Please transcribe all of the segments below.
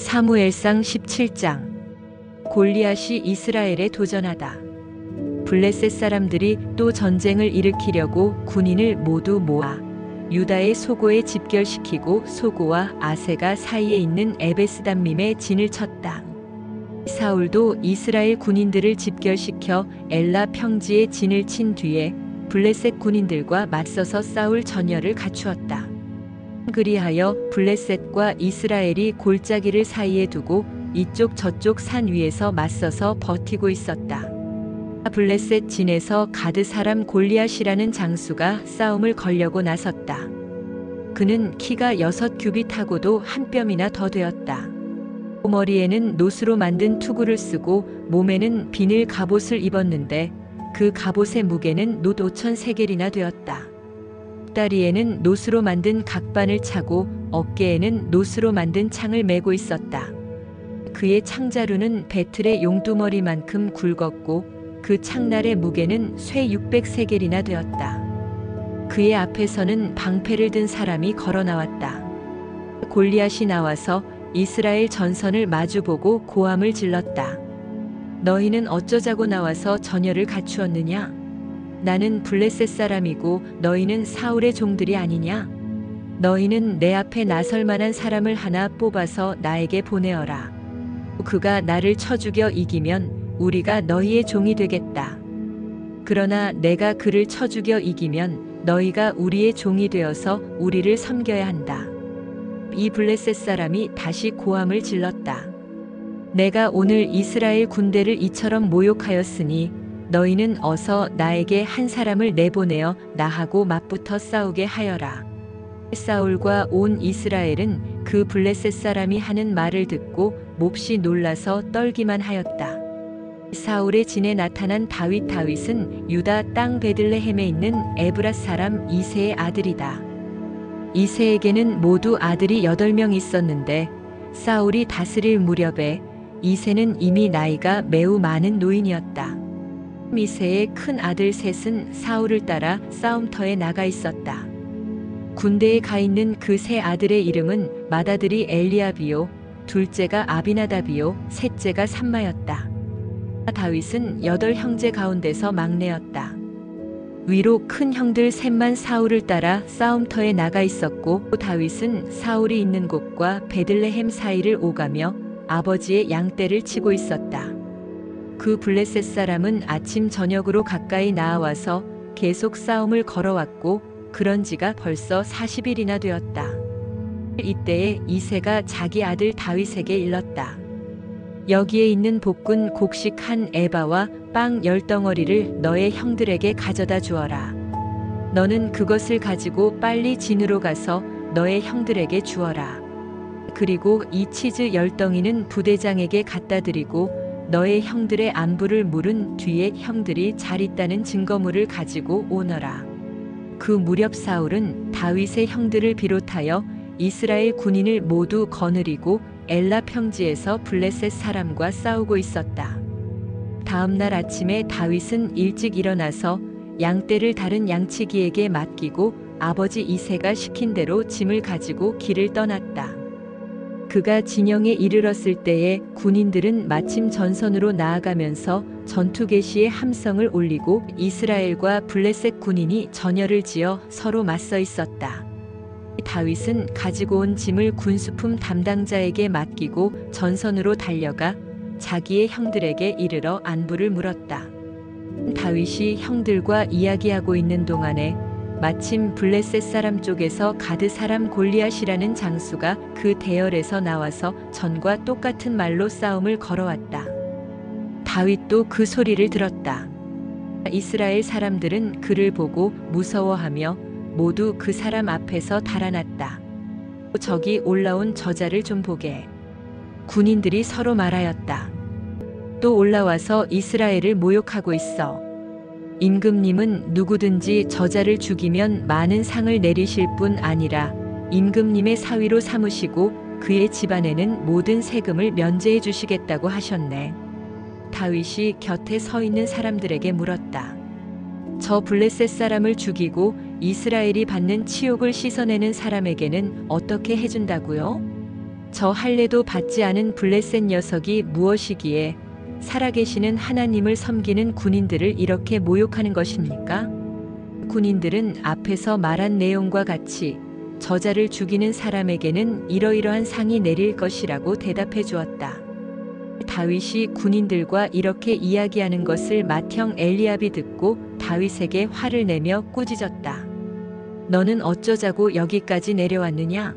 사무엘상 17장. 골리앗이 이스라엘에 도전하다. 블레셋 사람들이 또 전쟁을 일으키려고 군인을 모두 모아 유다의 소고에 집결시키고 소고와 아세가 사이에 있는 에베스담밈에 진을 쳤다. 사울도 이스라엘 군인들을 집결시켜 엘라 평지에 진을 친 뒤에 블레셋 군인들과 맞서서 싸울 전열을 갖추었다. 그리하여 블레셋과 이스라엘이 골짜기를 사이에 두고 이쪽 저쪽 산 위에서 맞서서 버티고 있었다. 블레셋 진에서 가드 사람 골리앗이라는 장수가 싸움을 걸려고 나섰다. 그는 키가 6규빗하고도 한 뼘이나 더 되었다. 머리에는 노수로 만든 투구를 쓰고 몸에는 비늘 갑옷을 입었는데 그 갑옷의 무게는 놋 5,000세겔이나 되었다. 다리에는 노수로 만든 각반을 차고 어깨에는 노수로 만든 창을 메고 있었다. 그의 창자루는 배틀의 용두머리만큼 굵었고 그 창날의 무게는 쇠 600세겔이나 되었다. 그의 앞에서는 방패를 든 사람이 걸어 나왔다. 골리앗이 나와서 이스라엘 전선을 마주보고 고함을 질렀다. 너희는 어쩌자고 나와서 전열을 갖추었느냐? 나는 블레셋 사람이고 너희는 사울의 종들이 아니냐? 너희는 내 앞에 나설 만한 사람을 하나 뽑아서 나에게 보내어라. 그가 나를 쳐 죽여 이기면 우리가 너희의 종이 되겠다. 그러나 내가 그를 쳐 죽여 이기면 너희가 우리의 종이 되어서 우리를 섬겨야 한다. 이 블레셋 사람이 다시 고함을 질렀다. 내가 오늘 이스라엘 군대를 이처럼 모욕하였으니 너희는 어서 나에게 한 사람을 내보내어 나하고 맞붙어 싸우게 하여라. 사울과 온 이스라엘은 그 블레셋 사람이 하는 말을 듣고 몹시 놀라서 떨기만 하였다. 사울의 진에 나타난 다윗은 유다 땅 베들레헴에 있는 에브랏 사람 이새의 아들이다. 이새에게는 모두 아들이 8명 있었는데 사울이 다스릴 무렵에 이새는 이미 나이가 매우 많은 노인이었다. 이새의 큰 아들 셋은 사울을 따라 싸움터에 나가 있었다. 군대에 가 있는 그 세 아들의 이름은 맏아들이 엘리압이요, 둘째가 아비나답이요, 셋째가 삼마였다. 다윗은 8형제 가운데서 막내였다. 위로 큰 형들 셋만 사울을 따라 싸움터에 나가 있었고 다윗은 사울이 있는 곳과 베들레헴 사이를 오가며 아버지의 양떼를 치고 있었다. 그 블레셋 사람은 아침 저녁으로 가까이 나아와서 계속 싸움을 걸어왔고 그런 지가 벌써 40일이나 되었다. 이때에 이새가 자기 아들 다윗에게 일렀다. 여기에 있는 볶은 곡식 한 에바와 빵 10덩어리를 너의 형들에게 가져다 주어라. 너는 그것을 가지고 빨리 진으로 가서 너의 형들에게 주어라. 그리고 이 치즈 10덩이는 부대장에게 갖다 드리고 너의 형들의 안부를 물은 뒤에 형들이 잘 있다는 증거물을 가지고 오너라. 그 무렵 사울은 다윗의 형들을 비롯하여 이스라엘 군인을 모두 거느리고 엘라 평지에서 블레셋 사람과 싸우고 있었다. 다음 날 아침에 다윗은 일찍 일어나서 양떼를 다른 양치기에게 맡기고 아버지 이새가 시킨 대로 짐을 가지고 길을 떠났다. 그가 진영에 이르렀을 때에 군인들은 마침 전선으로 나아가면서 전투 개시의 함성을 올리고 이스라엘과 블레셋 군인이 전열을 지어 서로 맞서 있었다. 다윗은 가지고 온 짐을 군수품 담당자에게 맡기고 전선으로 달려가 자기의 형들에게 이르러 안부를 물었다. 다윗이 형들과 이야기하고 있는 동안에 마침 블레셋 사람 쪽에서 가드 사람 골리앗이라는 장수가 그 대열에서 나와서 전과 똑같은 말로 싸움을 걸어왔다. 다윗도 그 소리를 들었다. 이스라엘 사람들은 그를 보고 무서워하며 모두 그 사람 앞에서 달아났다. 저기 올라온 저자를 좀 보게. 군인들이 서로 말하였다. 또 올라와서 이스라엘을 모욕하고 있어. 임금님은 누구든지 저자를 죽이면 많은 상을 내리실 뿐 아니라 임금님의 사위로 삼으시고 그의 집안에는 모든 세금을 면제해 주시겠다고 하셨네. 다윗이 곁에 서 있는 사람들에게 물었다. 저 블레셋 사람을 죽이고 이스라엘이 받는 치욕을 씻어내는 사람에게는 어떻게 해준다고요? 저 할례도 받지 않은 블레셋 녀석이 무엇이기에 살아계시는 하나님을 섬기는 군인들을 이렇게 모욕하는 것입니까? 군인들은 앞에서 말한 내용과 같이 저자를 죽이는 사람에게는 이러이러한 상이 내릴 것이라고 대답해 주었다. 다윗이 군인들과 이렇게 이야기하는 것을 맏형 엘리압이 듣고 다윗에게 화를 내며 꾸짖었다. 너는 어쩌자고 여기까지 내려왔느냐?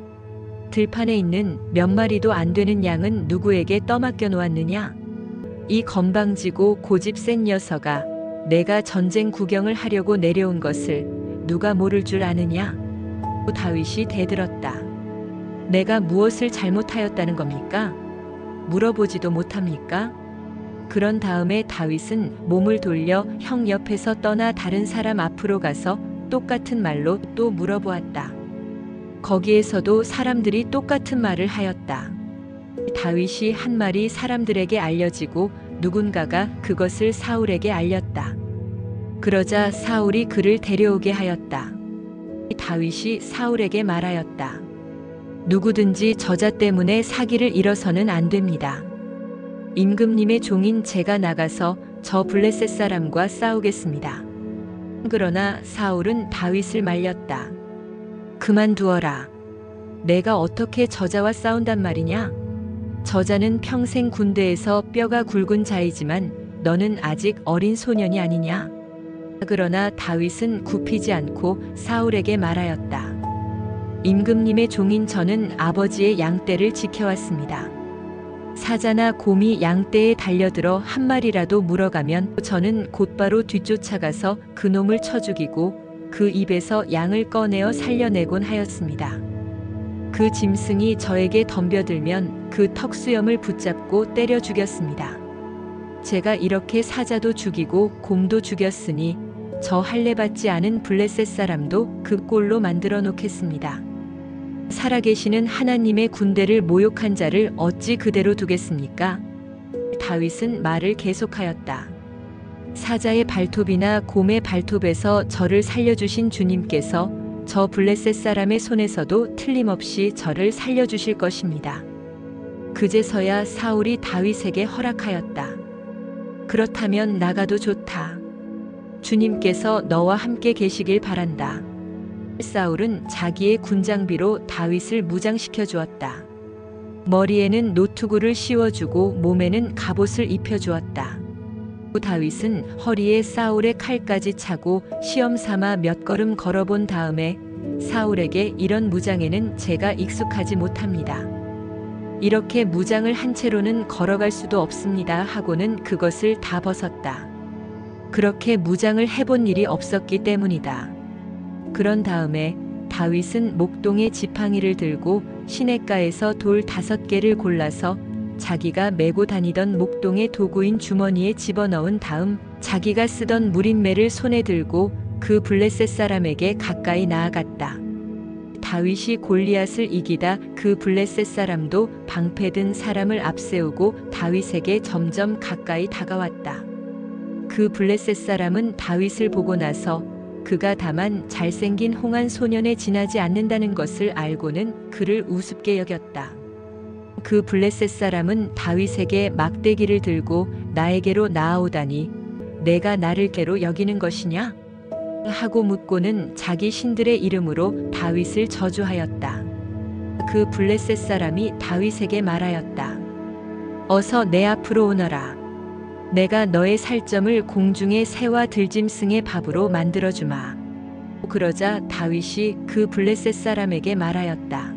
들판에 있는 몇 마리도 안 되는 양은 누구에게 떠맡겨 놓았느냐? 이 건방지고 고집 센 녀석아, 내가 전쟁 구경을 하려고 내려온 것을 누가 모를 줄 아느냐? 다윗이 대들었다. 내가 무엇을 잘못하였다는 겁니까? 물어보지도 못합니까? 그런 다음에 다윗은 몸을 돌려 형 옆에서 떠나 다른 사람 앞으로 가서 똑같은 말로 또 물어보았다. 거기에서도 사람들이 똑같은 말을 하였다. 다윗이 한 말이 사람들에게 알려지고 누군가가 그것을 사울에게 알렸다. 그러자 사울이 그를 데려오게 하였다. 다윗이 사울에게 말하였다. 누구든지 저자 때문에 사기를 잃어서는 안 됩니다. 임금님의 종인 제가 나가서 저 블레셋 사람과 싸우겠습니다. 그러나 사울은 다윗을 말렸다. 그만두어라. 내가 어떻게 저자와 싸운단 말이냐? 저자는 평생 군대에서 뼈가 굵은 자이지만 너는 아직 어린 소년이 아니냐? 그러나 다윗은 굽히지 않고 사울에게 말하였다. 임금님의 종인 저는 아버지의 양떼를 지켜왔습니다. 사자나 곰이 양떼에 달려들어 한 마리라도 물어가면 저는 곧바로 뒤쫓아가서 그놈을 쳐 죽이고 그 입에서 양을 꺼내어 살려내곤 하였습니다. 그 짐승이 저에게 덤벼들면 그 턱수염을 붙잡고 때려 죽였습니다. 제가 이렇게 사자도 죽이고 곰도 죽였으니 저 할례 받지 않은 블레셋 사람도 그 꼴로 만들어 놓겠습니다. 살아계시는 하나님의 군대를 모욕한 자를 어찌 그대로 두겠습니까? 다윗은 말을 계속하였다. 사자의 발톱이나 곰의 발톱에서 저를 살려주신 주님께서 저 블레셋 사람의 손에서도 틀림없이 저를 살려주실 것입니다. 그제서야 사울이 다윗에게 허락하였다. 그렇다면 나가도 좋다. 주님께서 너와 함께 계시길 바란다. 사울은 자기의 군장비로 다윗을 무장시켜 주었다. 머리에는 노투구를 씌워주고 몸에는 갑옷을 입혀주었다. 다윗은 허리에 사울의 칼까지 차고 시험 삼아 몇 걸음 걸어본 다음에 사울에게 이런 무장에는 제가 익숙하지 못합니다. 이렇게 무장을 한 채로는 걸어갈 수도 없습니다 하고는 그것을 다 벗었다. 그렇게 무장을 해본 일이 없었기 때문이다. 그런 다음에 다윗은 목동의 지팡이를 들고 시냇가에서 돌 5개를 골라서 자기가 메고 다니던 목동의 도구인 주머니에 집어넣은 다음 자기가 쓰던 무린매를 손에 들고 그 블레셋 사람에게 가까이 나아갔다. 다윗이 골리앗을 이기다 그 블레셋 사람도 방패든 사람을 앞세우고 다윗에게 점점 가까이 다가왔다. 그 블레셋 사람은 다윗을 보고 나서 그가 다만 잘생긴 홍한 소년에 지나지 않는다는 것을 알고는 그를 우습게 여겼다. 그 블레셋 사람은 다윗에게 막대기를 들고 나에게로 나아오다니 내가 나를 개로 여기는 것이냐? 하고 묻고는 자기 신들의 이름으로 다윗을 저주하였다. 그 블레셋 사람이 다윗에게 말하였다. 어서 내 앞으로 오너라. 내가 너의 살점을 공중의 새와 들짐승의 밥으로 만들어주마. 그러자 다윗이 그 블레셋 사람에게 말하였다.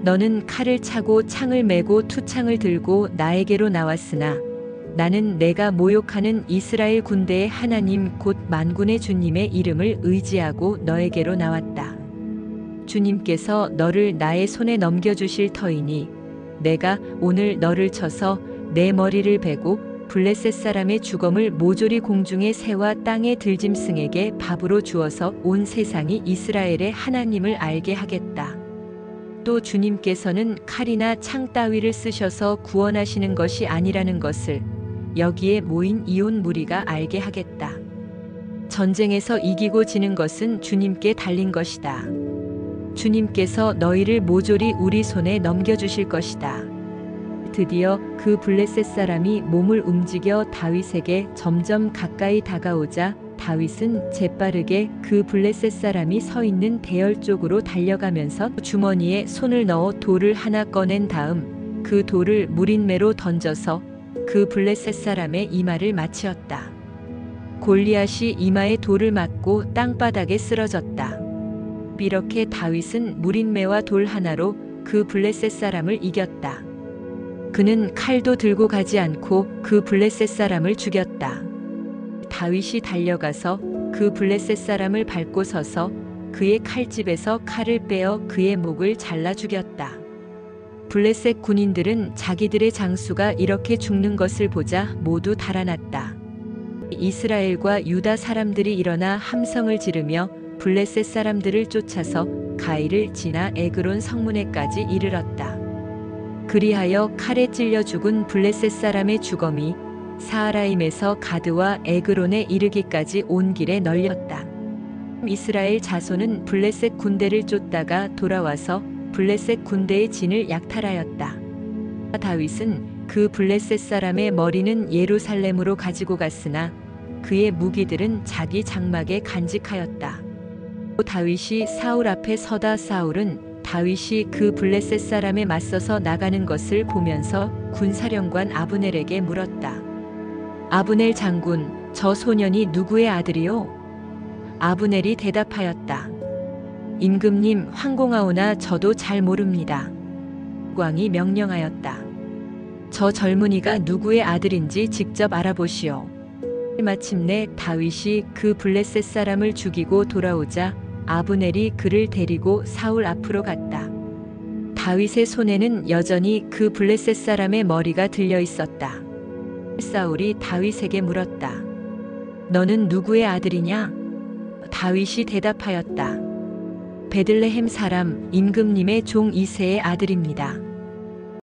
너는 칼을 차고 창을 메고 투창을 들고 나에게로 나왔으나 나는 내가 모욕하는 이스라엘 군대의 하나님 곧 만군의 주님의 이름을 의지하고 너에게로 나왔다. 주님께서 너를 나의 손에 넘겨주실 터이니 내가 오늘 너를 쳐서 내 머리를 베고 블레셋 사람의 주검을 모조리 공중의 새와 땅의 들짐승에게 밥으로 주어서 온 세상이 이스라엘의 하나님을 알게 하겠다. 또 주님께서는 칼이나 창 따위를 쓰셔서 구원하시는 것이 아니라는 것을 여기에 모인 이 온 무리가 알게 하겠다. 전쟁에서 이기고 지는 것은 주님께 달린 것이다. 주님께서 너희를 모조리 우리 손에 넘겨주실 것이다. 드디어 그 블레셋 사람이 몸을 움직여 다윗에게 점점 가까이 다가오자 다윗은 재빠르게 그 블레셋 사람이 서 있는 대열 쪽으로 달려가면서 주머니에 손을 넣어 돌을 하나 꺼낸 다음 그 돌을 무린매로 던져서 그 블레셋 사람의 이마를 맞추었다. 골리앗이 이마에 돌을 맞고 땅바닥에 쓰러졌다. 이렇게 다윗은 무린매와 돌 하나로 그 블레셋 사람을 이겼다. 그는 칼도 들고 가지 않고 그 블레셋 사람을 죽였다. 다윗이 달려가서 그 블레셋 사람을 밟고 서서 그의 칼집에서 칼을 빼어 그의 목을 잘라 죽였다. 블레셋 군인들은 자기들의 장수가 이렇게 죽는 것을 보자 모두 달아났다. 이스라엘과 유다 사람들이 일어나 함성을 지르며 블레셋 사람들을 쫓아서 가이를 지나 에그론 성문에까지 이르렀다. 그리하여 칼에 찔려 죽은 블레셋 사람의 주검이 사하라임에서 가드와 에그론에 이르기까지 온 길에 널렸다. 이스라엘 자손은 블레셋 군대를 쫓다가 돌아와서 블레셋 군대의 진을 약탈하였다. 다윗은 그 블레셋 사람의 머리는 예루살렘으로 가지고 갔으나 그의 무기들은 자기 장막에 간직하였다. 다윗이 사울 앞에 서다 사울은 다윗이 그 블레셋 사람에 맞서서 나가는 것을 보면서 군사령관 아브넬에게 물었다. 아브넬 장군, 저 소년이 누구의 아들이요? 아브넬이 대답하였다. 임금님, 황공하오나 저도 잘 모릅니다. 왕이 명령하였다. 저 젊은이가 누구의 아들인지 직접 알아보시오. 마침내 다윗이 그 블레셋 사람을 죽이고 돌아오자 아브넬이 그를 데리고 사울 앞으로 갔다. 다윗의 손에는 여전히 그 블레셋 사람의 머리가 들려 있었다. 사울이 다윗에게 물었다. 너는 누구의 아들이냐? 다윗이 대답하였다. 베들레헴 사람 임금님의 종 이새의 아들입니다.